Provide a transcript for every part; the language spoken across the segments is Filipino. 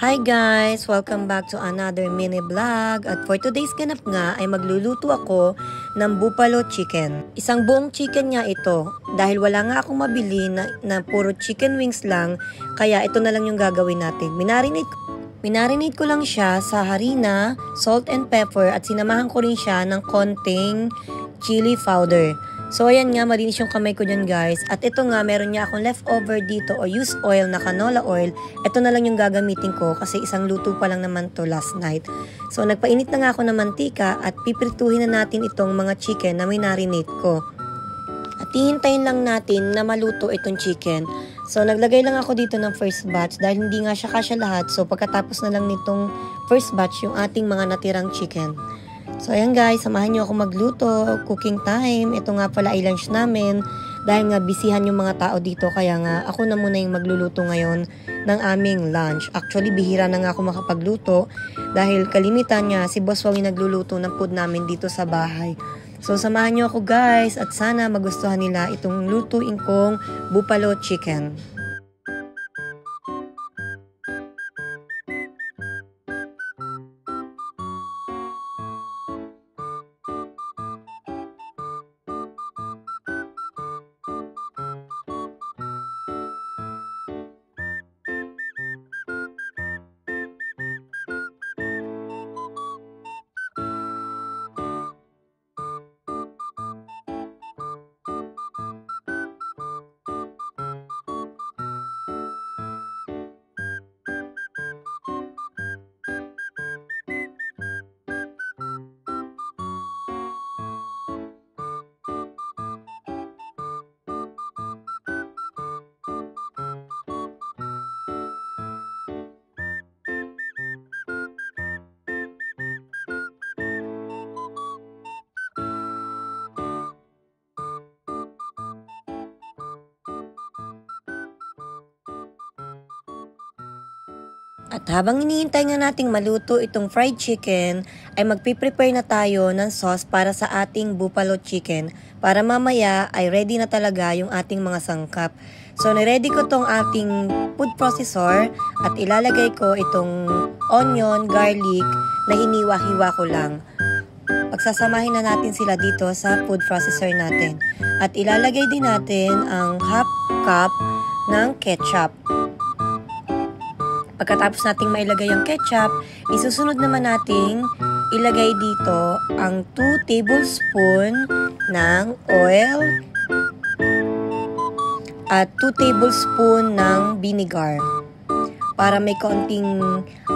Hi guys! Welcome back to another mini vlog. At for today's ganap nga ay magluluto ako ng buffalo chicken. Isang buong chicken nga ito. Dahil wala nga akong mabili na puro chicken wings lang, kaya ito na lang yung gagawin natin. Minarinate ko lang siya sa harina, salt and pepper at sinamahan ko rin siya ng konting chili powder. So ayan nga, malinis yung kamay ko dyan guys. At ito nga, meron niya akong leftover dito o used oil na canola oil. Ito na lang yung gagamitin ko kasi isang luto pa lang naman to last night. So nagpainit na nga ako ng mantika at piprituhin na natin itong mga chicken na minarinate ko. At hihintayin lang natin na maluto itong chicken. So naglagay lang ako dito ng first batch dahil hindi nga siya kasya lahat. So pagkatapos na lang nitong first batch yung ating mga natirang chicken. So ayan guys, samahan nyo ako magluto, cooking time. Ito nga pala ay lunch namin dahil nga bisihan yung mga tao dito, kaya nga ako na muna yung magluluto ngayon ng aming lunch. Actually bihira na nga ako makapagluto dahil kalimitan niya si Boss Wong nagluluto ng food namin dito sa bahay. So samahan nyo ako guys at sana magustuhan nila itong lutuin kong buffalo chicken. At habang hinihintay nga nating maluto itong fried chicken, ay magpiprepare na tayo ng sauce para sa ating buffalo chicken. Para mamaya ay ready na talaga yung ating mga sangkap. So niready ko tong ating food processor at ilalagay ko itong onion, garlic na hiniwa-hiwa ko lang. Pagsasamahin na natin sila dito sa food processor natin. At ilalagay din natin ang half cup ng ketchup. Pagkatapos nating mailagay ang ketchup, isusunod naman nating ilagay dito ang 2 tablespoon ng oil at 2 tablespoon ng vinegar para may kaunting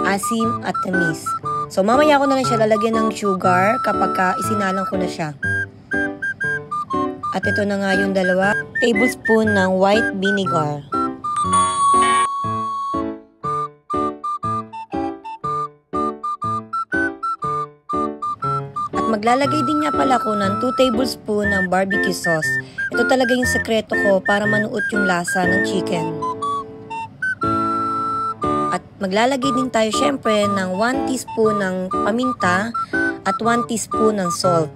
asim at tamis. So mamaya ko na lang siya lalagyan ng sugar kapag isinalang ko na siya. At ito na nga yung 2 tablespoon ng white vinegar. Maglalagay din niya pala ko ng 2 tablespoon ng barbecue sauce. Ito talaga yung sekreto ko para manuot yung lasa ng chicken. At maglalagay din tayo syempre ng 1 teaspoon ng paminta at 1 teaspoon ng salt.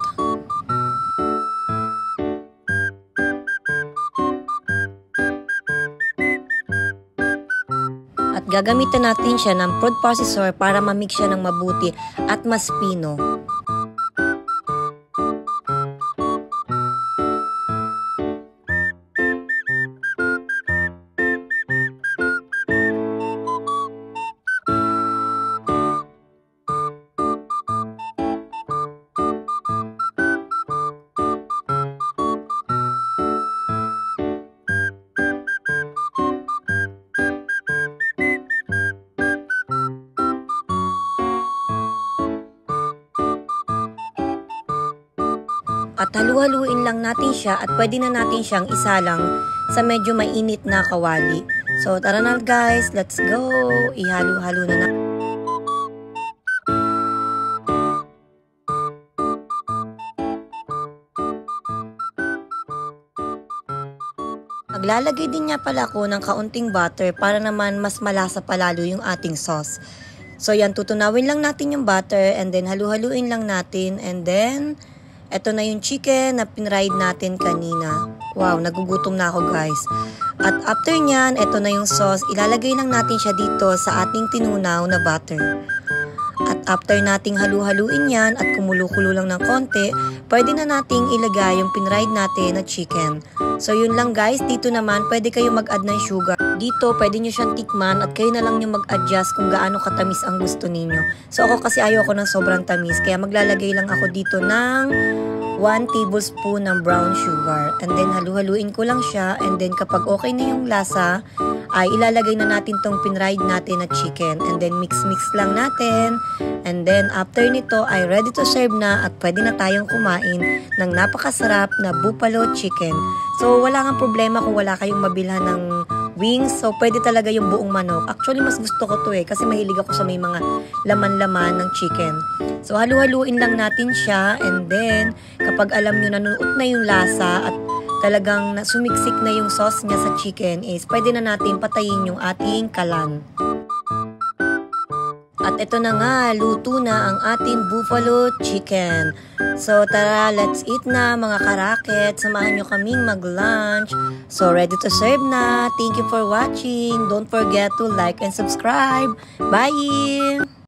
At gagamitin natin siya ng food processor para ma-mix siya ng mabuti at mas pino. At halu-haluin lang natin siya at pwede na natin siyang isalang sa medyo mainit na kawali. So tara na guys, let's go! Ihalo-halo na natin. Maglalagay din niya pala ako ng kaunting butter para naman mas malasa palalo yung ating sauce. So yan, tutunawin lang natin yung butter and then halu-haluin lang natin and then eto na yung chicken na pinride natin kanina. Wow, nagugutom na ako guys. At after nyan, eto na yung sauce. Ilalagay lang natin siya dito sa ating tinunaw na butter. At after nating halu-haluin yan at kumulo-kulo lang ng konti, pwede na nating ilagay yung pinried natin na chicken. So yun lang guys, dito naman pwede kayo mag-add ng sugar. Dito pwede nyo siyang tikman at kayo na lang yung mag-adjust kung gaano katamis ang gusto ninyo. So ako kasi ayoko ng sobrang tamis, kaya maglalagay lang ako dito ng 1 tablespoon ng brown sugar. And then halu-haluin ko lang siya, and then kapag okay na yung lasa, ay ilalagay na natin tong pinried natin na chicken. And then mix-mix lang natin. And then after nito ay ready to serve na at pwede na tayong kumain ng napakasarap na buffalo chicken. So wala kang problema kung wala kayong mabilhan ng wings. So pwede talaga yung buong manok. Actually mas gusto ko to kasi mahilig ako sa may mga laman-laman ng chicken. So halu-haluin lang natin siya, and then kapag alam nyo nanuot na yung lasa at talagang sumiksik na yung sauce niya sa chicken is pwede na natin patayin yung ating kalan. At ito na nga, luto na ang ating buffalo chicken. So tara, let's eat na mga karaket. Samahan nyo kaming mag-lunch. So ready to serve na. Thank you for watching. Don't forget to like and subscribe. Bye!